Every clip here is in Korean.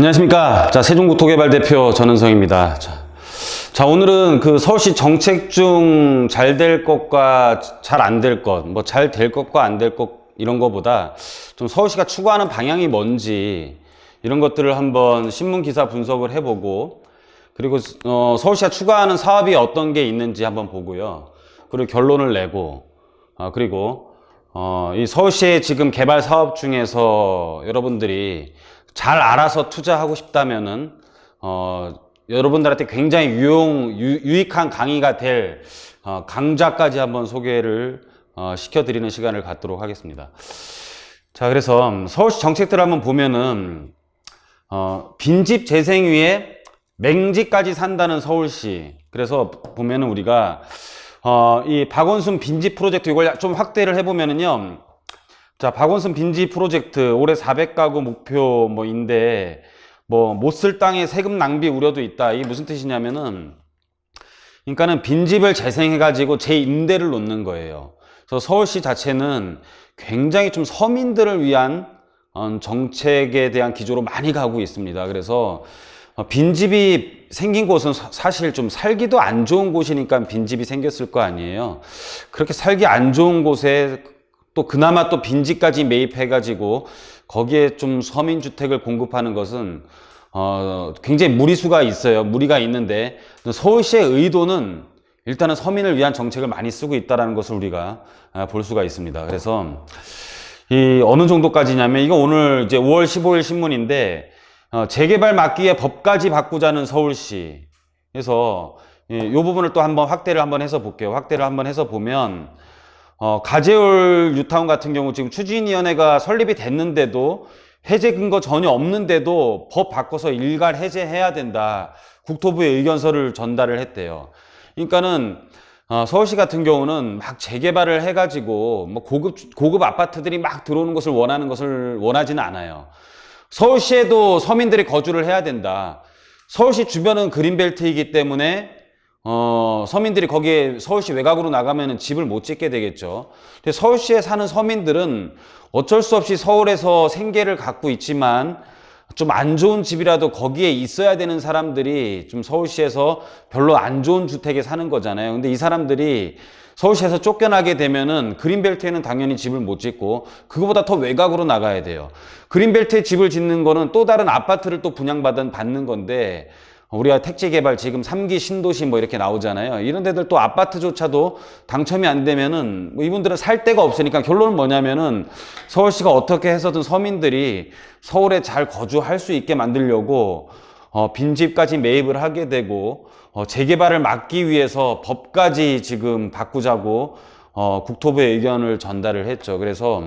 안녕하십니까. 자, 세종국토개발 대표 전은성입니다. 자, 오늘은 그 서울시 정책 중 잘 될 것과 잘 안 될 것, 뭐 잘 될 것과 안 될 것 이런 거보다 좀 서울시가 추구하는 방향이 뭔지 이런 것들을 한번 신문 기사 분석을 해보고, 그리고 서울시가 추구하는 사업이 어떤 게 있는지 한번 보고요. 그리고 결론을 내고, 그리고 이 서울시의 지금 개발 사업 중에서 여러분들이 잘 알아서 투자하고 싶다면은 여러분들한테 굉장히 유익한 강의가 될 강좌까지 한번 소개를 시켜드리는 시간을 갖도록 하겠습니다. 자, 그래서 서울시 정책들을 한번 보면은 빈집 재생 위에 맹지까지 산다는 서울시. 그래서 보면은 우리가 이 박원순 빈집 프로젝트 이걸 좀 확대를 해보면은요. 자, 박원순 빈집 프로젝트 올해 400가구 목표인데 못 쓸 땅에 세금 낭비 우려도 있다. 이게 무슨 뜻이냐면은, 그러니까는 빈집을 재생해가지고 재임대를 놓는 거예요. 그래서 서울시 자체는 굉장히 좀 서민들을 위한 정책에 대한 기조로 많이 가고 있습니다. 그래서 빈집이 생긴 곳은 사실 좀 살기도 안 좋은 곳이니까 빈집이 생겼을 거 아니에요. 그렇게 살기 안 좋은 곳에 또 그나마 또 빈집까지 매입해가지고 거기에 좀 서민주택을 공급하는 것은 굉장히 무리수가 있어요. 무리가 있는데 서울시의 의도는 일단은 서민을 위한 정책을 많이 쓰고 있다는 것을 우리가 볼 수가 있습니다. 그래서 이 어느 정도까지냐면, 이거 오늘 이제 5월 15일 신문인데 재개발 막기에 법까지 바꾸자는 서울시. 그래서 이 부분을 또 한번 확대를 한번 해서 볼게요. 확대를 한번 해서 보면 가재울 뉴타운 같은 경우 지금 추진위원회가 설립이 됐는데도 해제 근거 전혀 없는데도 법 바꿔서 일괄 해제해야 된다. 국토부에 의견서를 전달을 했대요. 그러니까는 서울시 같은 경우는 막 재개발을 해가지고 고급 아파트들이 막 들어오는 것을 원하지는 않아요. 서울시에도 서민들이 거주를 해야 된다. 서울시 주변은 그린벨트이기 때문에 서민들이 거기에 서울시 외곽으로 나가면 집을 못 짓게 되겠죠. 근데 서울시에 사는 서민들은 어쩔 수 없이 서울에서 생계를 갖고 있지만 좀 안 좋은 집이라도 거기에 있어야 되는 사람들이 좀 서울시에서 별로 안 좋은 주택에 사는 거잖아요. 근데 이 사람들이 서울시에서 쫓겨나게 되면은 그린벨트에는 당연히 집을 못 짓고 그거보다 더 외곽으로 나가야 돼요. 그린벨트에 집을 짓는 거는 또 다른 아파트를 또 받는 건데, 우리가 택지개발 지금 3기 신도시 이렇게 나오잖아요. 이런 데들 또 아파트조차도 당첨이 안 되면은 이분들은 살 데가 없으니까, 결론은 뭐냐면은 서울시가 어떻게 해서든 서민들이 서울에 잘 거주할 수 있게 만들려고 빈집까지 매입을 하게 되고, 재개발을 막기 위해서 법까지 지금 바꾸자고 국토부에 의견을 전달을 했죠. 그래서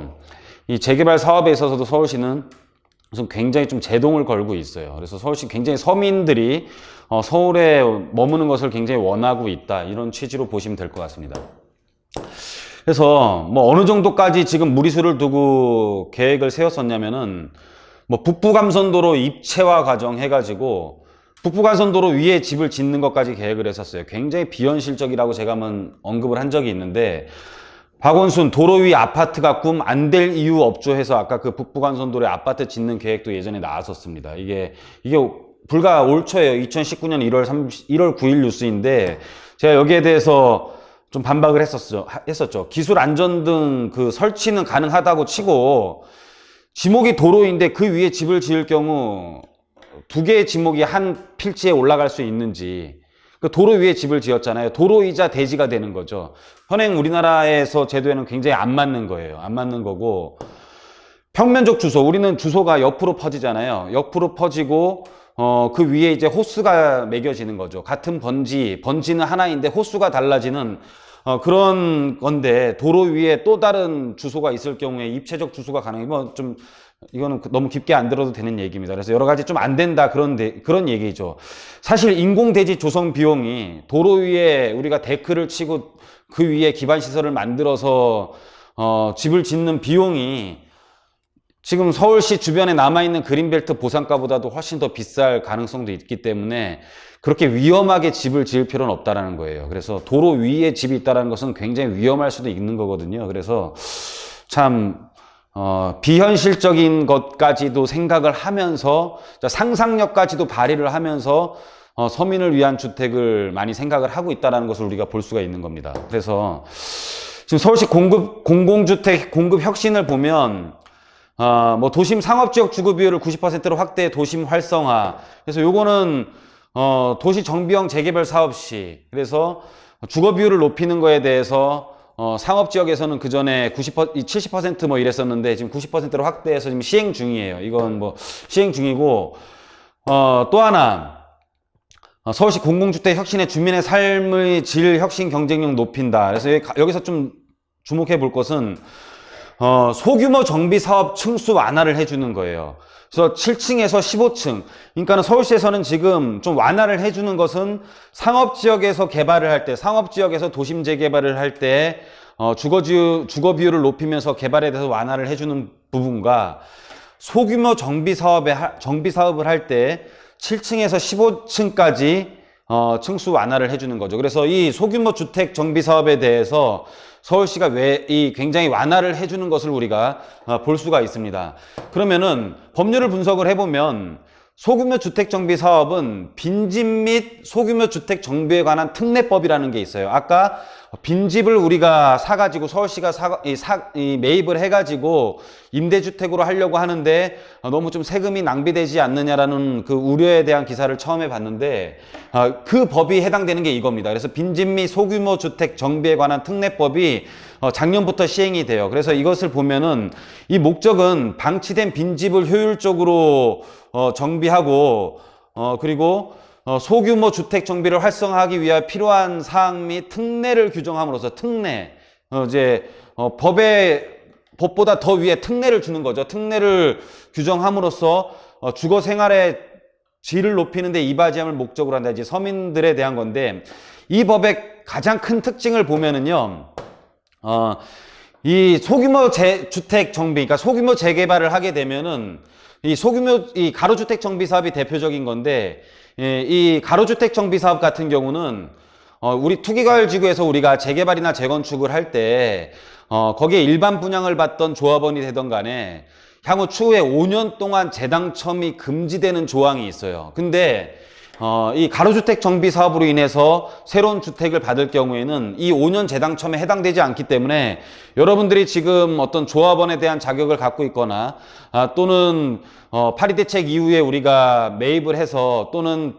이 재개발 사업에 있어서도 서울시는 우선 굉장히 좀 제동을 걸고 있어요. 그래서 서울시 굉장히 서민들이 서울에 머무는 것을 굉장히 원하고 있다. 이런 취지로 보시면 될 것 같습니다. 그래서 어느 정도까지 지금 무리수를 두고 계획을 세웠었냐면은 북부감선도로 입체화 과정 해가지고 북부감선도로 위에 집을 짓는 것까지 계획을 했었어요. 굉장히 비현실적이라고 제가 한번 언급을 한 적이 있는데, 박원순 도로 위 아파트가 꿈 안 될 이유 없죠 해서 아까 그 북부간선도로에 아파트 짓는 계획도 예전에 나왔었습니다. 이게 불과 올 초에요. 2019년 1월 9일 뉴스인데 제가 여기에 대해서 좀 반박을 했었죠. 기술 안전등 그 설치는 가능하다고 치고 지목이 도로인데 그 위에 집을 지을 경우 두 개의 지목이 한 필지에 올라갈 수 있는지, 그 도로 위에 집을 지었잖아요. 도로이자 대지가 되는 거죠. 현행 우리나라에서 제도에는 굉장히 안 맞는 거예요. 안 맞는 거고, 평면적 주소, 우리는 주소가 옆으로 퍼지잖아요. 옆으로 퍼지고 그 위에 이제 호수가 매겨지는 거죠. 같은 번지는 하나인데 호수가 달라지는 그런 건데, 도로 위에 또 다른 주소가 있을 경우에 입체적 주소가 가능해. 이거는 너무 깊게 안 들어도 되는 얘기입니다. 그래서 여러 가지 좀 안 된다 그런 얘기죠. 사실 인공대지 조성 비용이 도로 위에 우리가 데크를 치고 그 위에 기반시설을 만들어서 집을 짓는 비용이 지금 서울시 주변에 남아있는 그린벨트 보상가보다도 훨씬 더 비쌀 가능성도 있기 때문에 그렇게 위험하게 집을 지을 필요는 없다라는 거예요. 그래서 도로 위에 집이 있다는 것은 굉장히 위험할 수도 있는 거거든요. 그래서 참 비현실적인 것까지도 생각을 하면서 상상력까지도 발휘를 하면서 서민을 위한 주택을 많이 생각을 하고 있다는 것을 우리가 볼 수가 있는 겁니다. 그래서 지금 서울시 공공주택 공급 혁신을 보면 뭐 도심 상업지역 주거 비율을 90%로 확대, 도심 활성화. 그래서 요거는 도시 정비형 재개발 사업 시, 그래서 주거 비율을 높이는 거에 대해서 상업지역에서는 그 전에 70% 뭐 이랬었는데 지금 90%로 확대해서 지금 시행 중이에요. 이건 뭐 시행 중이고, 또 하나, 서울시 공공주택 혁신의 주민의 삶의 질 혁신 경쟁력 높인다. 그래서 여기서 좀 주목해 볼 것은 소규모 정비 사업 층수 완화를 해주는 거예요. 그래서 7층에서 15층. 그러니까 서울시에서는 지금 좀 완화를 해주는 것은 상업지역에서 개발을 할 때, 상업지역에서 도심 재개발을 할 때, 주거 비율을 높이면서 개발에 대해서 완화를 해주는 부분과 소규모 정비 사업을 할 때 7층에서 15층까지 층수 완화를 해주는 거죠. 그래서 이 소규모 주택 정비 사업에 대해서 서울시가 굉장히 완화를 해주는 것을 우리가 볼 수가 있습니다. 그러면은 법률을 분석을 해보면 소규모 주택 정비 사업은 빈집 및 소규모 주택 정비에 관한 특례법이라는 게 있어요. 아까 빈집을 우리가 사가지고 서울시가 매입을 해가지고 임대주택으로 하려고 하는데 너무 좀 세금이 낭비되지 않느냐라는 그 우려에 대한 기사를 처음에 봤는데 그 법이 해당되는 게 이겁니다. 그래서 빈집 및 소규모 주택 정비에 관한 특례법이 작년부터 시행이 돼요. 그래서 이것을 보면은 이 목적은 방치된 빈집을 효율적으로 정비하고 그리고 소규모 주택 정비를 활성화하기 위해 필요한 사항 및 특례를 규정함으로써 법보다 더 위에 특례를 주는 거죠. 특례를 규정함으로써 주거 생활의 질을 높이는 데 이바지함을 목적으로 한다. 이제 서민들에 대한 건데, 이 법의 가장 큰 특징을 보면은요, 이 소규모 주택 정비, 그러니까 소규모 재개발을 하게 되면은 이 가로주택 정비 사업이 대표적인 건데, 이 가로주택 정비 사업 같은 경우는 우리 투기과열지구에서 우리가 재개발이나 재건축을 할 때 거기에 일반 분양을 받던 조합원이 되던 간에 향후 추후에 5년 동안 재당첨이 금지되는 조항이 있어요. 근데 이 가로주택 정비 사업으로 인해서 새로운 주택을 받을 경우에는 이 5년 재당첨에 해당되지 않기 때문에 여러분들이 지금 어떤 조합원에 대한 자격을 갖고 있거나 또는 파리대책 이후에 우리가 매입을 해서 또는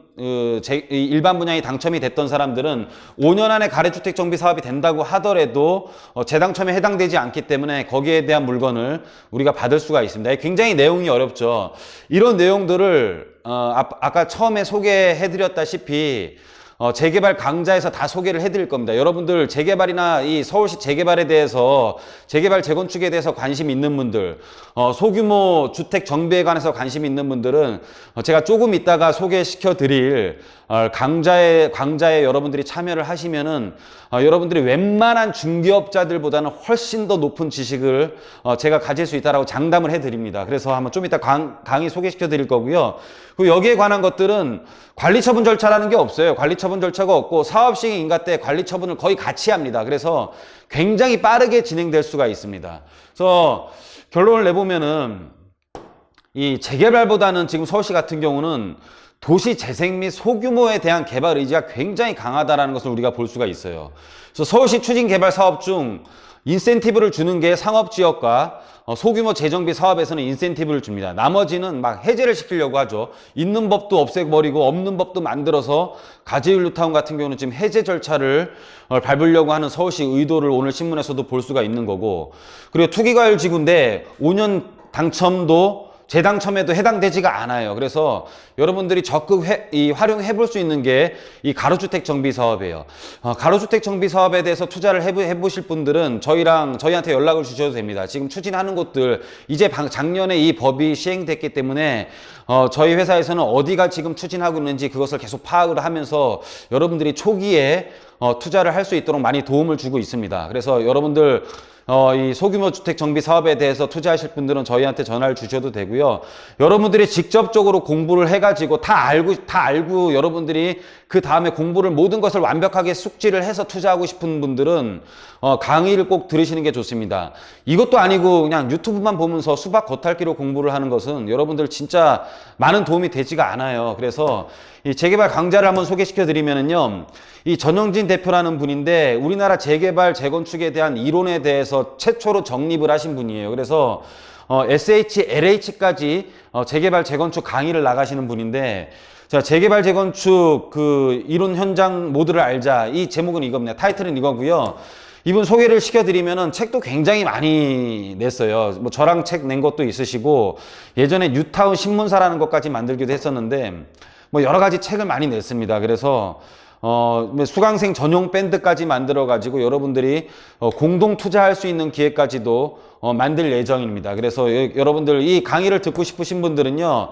일반 분양이 당첨이 됐던 사람들은 5년 안에 가로주택 정비 사업이 된다고 하더라도 재당첨에 해당되지 않기 때문에 거기에 대한 물건을 우리가 받을 수가 있습니다. 굉장히 내용이 어렵죠. 이런 내용들을 아까 처음에 소개해드렸다시피 재개발 강좌에서 다 소개를 해드릴 겁니다. 여러분들 재개발이나 이 서울시 재개발에 대해서, 재개발 재건축에 대해서 관심 있는 분들, 소규모 주택 정비에 관해서 관심 있는 분들은 제가 조금 있다가 소개시켜 드릴 강좌에 여러분들이 참여를 하시면은 여러분들이 웬만한 중개업자들보다는 훨씬 더 높은 지식을 제가 가질 수 있다라고 장담을 해드립니다. 그래서 한번 좀 이따 강의 소개시켜 드릴 거고요. 그리고 여기에 관한 것들은 관리처분 절차라는 게 없어요. 관리처분 절차가 없고 사업시행 인가 때 관리처분을 거의 같이 합니다. 그래서 굉장히 빠르게 진행될 수가 있습니다. 그래서 결론을 내보면은 이 재개발보다는 지금 서울시 같은 경우는 도시 재생 및 소규모에 대한 개발 의지가 굉장히 강하다는 것을 우리가 볼 수가 있어요. 그래서 서울시 추진 개발 사업 중 인센티브를 주는 게 상업지역과 소규모 재정비 사업에서는 인센티브를 줍니다. 나머지는 막 해제를 시키려고 하죠. 있는 법도 없애버리고 없는 법도 만들어서 가재윤류타운 같은 경우는 지금 해제 절차를 밟으려고 하는 서울시 의도를 오늘 신문에서도 볼 수가 있는 거고, 그리고 투기과열지구인데 5년 당첨도 재당첨에도 해당되지가 않아요. 그래서 여러분들이 적극 활용해 볼 수 있는 게 이 가로주택 정비 사업이에요. 가로주택 정비 사업에 대해서 투자를 해보실 분들은 저희한테 연락을 주셔도 됩니다. 지금 추진하는 곳들, 이제 작년에 이 법이 시행됐기 때문에 저희 회사에서는 어디가 지금 추진하고 있는지 그것을 계속 파악을 하면서 여러분들이 초기에 투자를 할 수 있도록 많이 도움을 주고 있습니다. 그래서 여러분들 이 소규모 주택 정비 사업에 대해서 투자하실 분들은 저희한테 전화를 주셔도 되고요. 여러분들이 직접적으로 공부를 해가지고 다 알고 여러분들이 그 다음에 공부를 모든 것을 완벽하게 숙지를 해서 투자하고 싶은 분들은 강의를 꼭 들으시는 게 좋습니다. 이것도 아니고 그냥 유튜브만 보면서 수박 겉핥기로 공부를 하는 것은 여러분들 진짜 많은 도움이 되지가 않아요. 그래서 이 재개발 강좌를 한번 소개시켜 드리면은요, 이 전영진 대표라는 분인데 우리나라 재개발 재건축에 대한 이론에 대해서 최초로 정립을 하신 분이에요. 그래서 SHLH까지 재개발 재건축 강의를 나가시는 분인데, 자, 재개발 재건축 그 이론 현장 모두를 알자, 이 제목은 이겁니다. 타이틀은 이거고요. 이분 소개를 시켜드리면은 책도 굉장히 많이 냈어요. 뭐 저랑 책 낸 것도 있으시고, 예전에 뉴타운 신문사라는 것까지 만들기도 했었는데, 뭐 여러 가지 책을 많이 냈습니다. 그래서 수강생 전용 밴드까지 만들어 가지고 여러분들이 공동 투자할 수 있는 기회까지도 만들 예정입니다. 그래서 여러분들 이 강의를 듣고 싶으신 분들은요,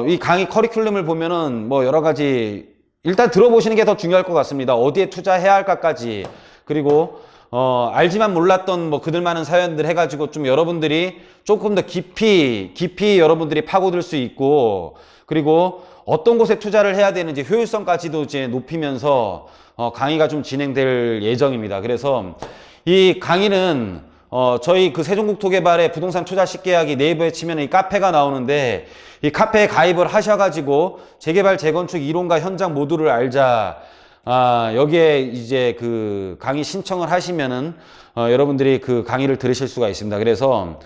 이 강의 커리큘럼을 보면은 뭐 여러 가지 일단 들어보시는 게 더 중요할 것 같습니다. 어디에 투자해야 할까까지, 그리고 알지만 몰랐던 뭐 그들 많은 사연들 해가지고 좀 여러분들이 조금 더 깊이 여러분들이 파고들 수 있고, 그리고 어떤 곳에 투자를 해야 되는지 효율성까지도 이제 높이면서 강의가 좀 진행될 예정입니다. 그래서 이 강의는 저희 그 세종국토개발의 부동산 투자 쉽게하기 네이버에 치면 이 카페가 나오는데, 이 카페에 가입을 하셔가지고 재개발 재건축 이론과 현장 모두를 알자, 여기에 이제 그 강의 신청을 하시면은 여러분들이 그 강의를 들으실 수가 있습니다. 그래서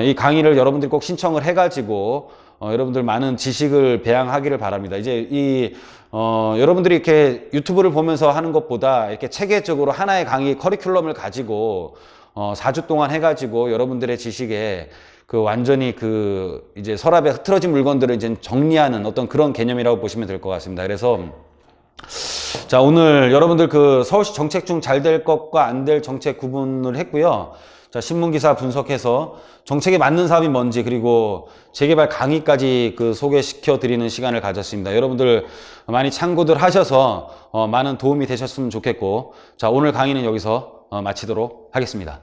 이 강의를 여러분들이 꼭 신청을 해가지고 여러분들 많은 지식을 배양하기를 바랍니다. 이제 여러분들이 이렇게 유튜브를 보면서 하는 것보다 이렇게 체계적으로 하나의 강의 커리큘럼을 가지고 4주 동안 해가지고 여러분들의 지식에 그 완전히 그 이제 서랍에 흐트러진 물건들을 이제 정리하는 어떤 그런 개념이라고 보시면 될 것 같습니다. 그래서 자, 오늘 여러분들 그 서울시 정책 중 잘 될 것과 안 될 정책 구분을 했고요. 자, 신문기사 분석해서 정책에 맞는 사업이 뭔지, 그리고 재개발 강의까지 그 소개시켜 드리는 시간을 가졌습니다. 여러분들 많이 참고들 하셔서 많은 도움이 되셨으면 좋겠고, 자, 오늘 강의는 여기서 마치도록 하겠습니다.